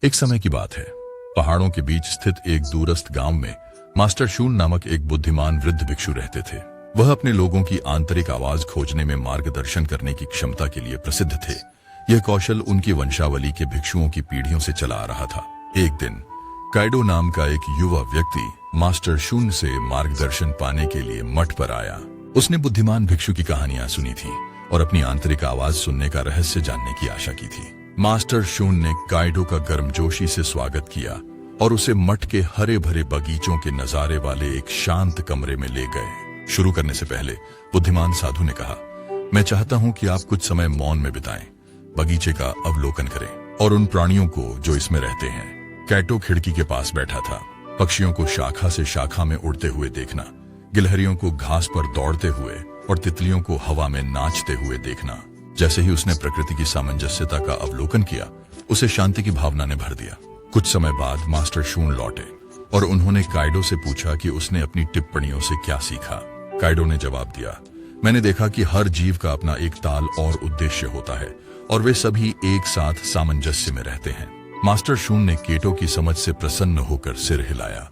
एक समय की बात है। पहाड़ों के बीच स्थित एक दूरस्थ गांव में मास्टर शून नामक एक बुद्धिमान वृद्ध भिक्षु रहते थे। वह अपने लोगों की आंतरिक आवाज खोजने में मार्गदर्शन करने की क्षमता के लिए प्रसिद्ध थे। यह कौशल उनकी वंशावली के भिक्षुओं की पीढ़ियों से चला आ रहा था। एक दिन काइडो नाम का एक युवा व्यक्ति मास्टर शून से मार्गदर्शन पाने के लिए मठ पर आया। उसने बुद्धिमान भिक्षु की कहानियां सुनी थी और अपनी आंतरिक आवाज सुनने का रहस्य जानने की आशा की थी। मास्टर शून ने काइडो का गर्मजोशी से स्वागत किया और उसे मठ के हरे भरे बगीचों के नजारे वाले एक शांत कमरे में ले गए। शुरू करने से पहले बुद्धिमान साधु ने कहा, मैं चाहता हूं कि आप कुछ समय मौन में बिताएं, बगीचे का अवलोकन करें और उन प्राणियों को जो इसमें रहते हैं। काइडो खिड़की के पास बैठा था। पक्षियों को शाखा से शाखा में उड़ते हुए देखना, गिलहरियों को घास पर दौड़ते हुए और तितलियों को हवा में नाचते हुए देखना। जैसे ही उसने प्रकृति की सामंजस्यता का अवलोकन किया, उसे शांति की भावना ने भर दिया। कुछ समय बाद मास्टर शून लौटे और उन्होंने काइडो से पूछा कि उसने अपनी टिप्पणियों से क्या सीखा। काइडो ने जवाब दिया, मैंने देखा कि हर जीव का अपना एक ताल और उद्देश्य होता है और वे सभी एक साथ सामंजस्य में रहते हैं। मास्टर शून ने केटो की समझ से प्रसन्न होकर सिर हिलाया।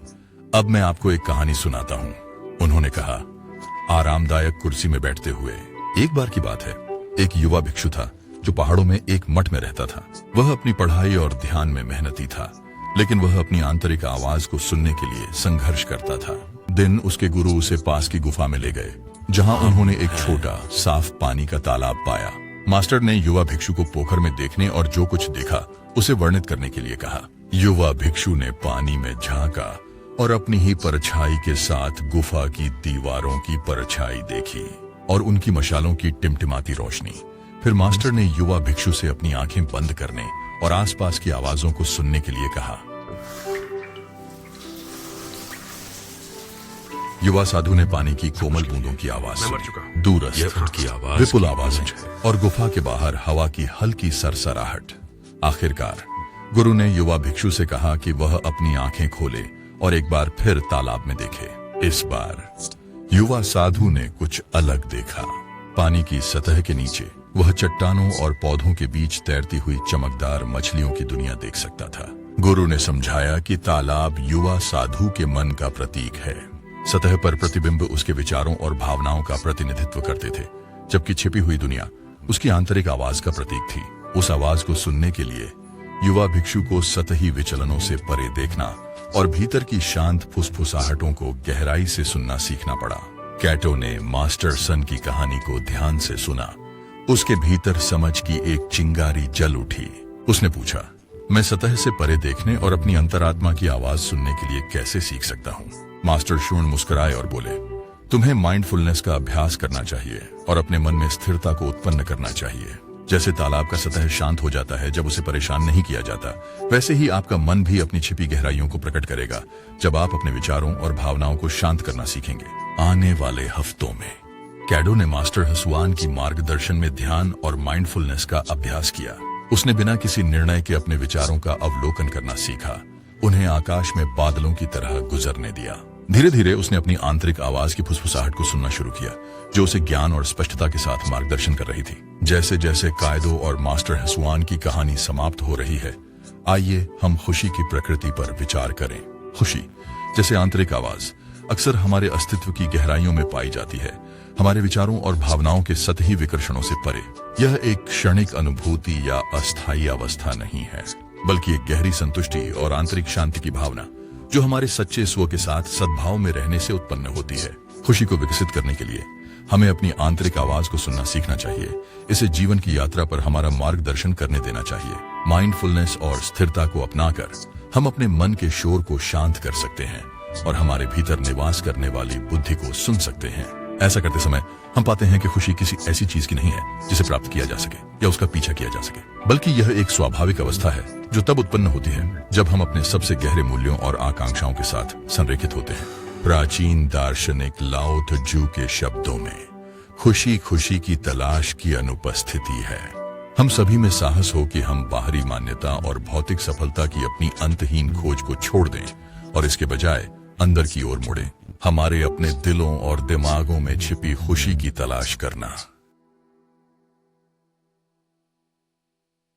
अब मैं आपको एक कहानी सुनाता हूँ, उन्होंने कहा, आरामदायक कुर्सी में बैठते हुए। एक बार की बात है, एक युवा भिक्षु था जो पहाड़ों में एक मठ में रहता था। वह अपनी पढ़ाई और ध्यान में मेहनती था, लेकिन वह अपनी आंतरिक आवाज को सुनने के लिए संघर्ष करता था। दिन उसके गुरु उसे पास की गुफा में ले गए, जहां उन्होंने एक छोटा साफ पानी का तालाब पाया। मास्टर ने युवा भिक्षु को पोखर में देखने और जो कुछ देखा उसे वर्णित करने के लिए कहा। युवा भिक्षु ने पानी में झांका और अपनी ही परछाई के साथ गुफा की दीवारों की परछाई देखी और उनकी मशालों की टिमटिमाती रोशनी। फिर मास्टर ने युवा भिक्षु से अपनी आंखें बंद करने और आसपास की आवाजों को सुनने के लिए कहा। युवा साधु ने पानी की कोमल बूंदों की आवाज सुनी, दूरस्थ विपुल आवाजें और गुफा के बाहर हवा की हल्की सरसराहट। आखिरकार गुरु ने युवा भिक्षु से कहा कि वह अपनी आंखें खोले और एक बार फिर तालाब में देखे। इस बार युवा साधु ने कुछ अलग देखा। पानी की सतह के नीचे वह चट्टानों और पौधों के बीच तैरती हुई चमकदार मछलियों की दुनिया देख सकता था। गुरु ने समझाया कि तालाब युवा साधु के मन का प्रतीक है। सतह पर प्रतिबिंब उसके विचारों और भावनाओं का प्रतिनिधित्व करते थे, जबकि छिपी हुई दुनिया उसकी आंतरिक आवाज का प्रतीक थी। उस आवाज को सुनने के लिए युवा भिक्षु को सतही विचलनों से परे देखना और भीतर की शांत फुसफुसाहटों को गहराई से सुनना सीखना पड़ा। कैटो ने मास्टर सन की कहानी को ध्यान से सुना। उसके भीतर समझ की एक चिंगारी जल उठी। उसने पूछा, मैं सतह से परे देखने और अपनी अंतरात्मा की आवाज सुनने के लिए कैसे सीख सकता हूँ? मास्टर शून मुस्कुराए और बोले, तुम्हें माइंडफुलनेस का अभ्यास करना चाहिए और अपने मन में स्थिरता को उत्पन्न करना चाहिए। जैसे तालाब का सतह शांत हो जाता है जब उसे परेशान नहीं किया जाता, वैसे ही आपका मन भी अपनी छिपी गहराइयों को प्रकट करेगा जब आप अपने विचारों और भावनाओं को शांत करना सीखेंगे। आने वाले हफ्तों में कैडो ने मास्टर हसुआन की मार्गदर्शन में ध्यान और माइंडफुलनेस का अभ्यास किया। उसने बिना किसी निर्णय के अपने विचारों का अवलोकन करना सीखा, उन्हें आकाश में बादलों की तरह गुजरने दिया। धीरे धीरे उसने अपनी आंतरिक आवाज की फुसफुसाहट को सुनना शुरू किया, जो उसे ज्ञान और स्पष्टता के साथ मार्गदर्शन कर रही थी। जैसे जैसे काइडो और मास्टर हसुआन की कहानी समाप्त हो रही है, आइए हम खुशी की प्रकृति पर विचार करें। खुशी जैसे आंतरिक आवाज अक्सर हमारे अस्तित्व की गहराइयों में पाई जाती है, हमारे विचारों और भावनाओं के सतही विकर्षणों से परे। यह एक क्षणिक अनुभूति या अस्थायी अवस्था नहीं है, बल्कि एक गहरी संतुष्टि और आंतरिक शांति की भावना जो हमारे सच्चे स्व के साथ सद्भाव में रहने से उत्पन्न होती है। खुशी को विकसित करने के लिए हमें अपनी आंतरिक आवाज को सुनना सीखना चाहिए। इसे जीवन की यात्रा पर हमारा मार्गदर्शन करने देना चाहिए। माइंडफुलनेस और स्थिरता को अपनाकर हम अपने मन के शोर को शांत कर सकते हैं और हमारे भीतर निवास करने वाली बुद्धि को सुन सकते हैं। ऐसा करते समय हम पाते हैं कि खुशी किसी ऐसी चीज की नहीं है जिसे प्राप्त किया जा सके या उसका पीछा किया जा सके, बल्कि यह एक स्वाभाविक अवस्था है जो तब उत्पन्न होती है जब हम अपने सबसे गहरे मूल्यों और आकांक्षाओं के साथ संरेखित होते हैं। प्राचीन दार्शनिक लाओ त्जू के शब्दों में खुशी खुशी की तलाश की अनुपस्थिति है। हम सभी में साहस हो कि हम बाहरी मान्यता और भौतिक सफलता की अपनी अंतहीन खोज को छोड़ दें और इसके बजाय अंदर की ओर मुड़ें, हमारे अपने दिलों और दिमागों में छिपी खुशी की तलाश करना।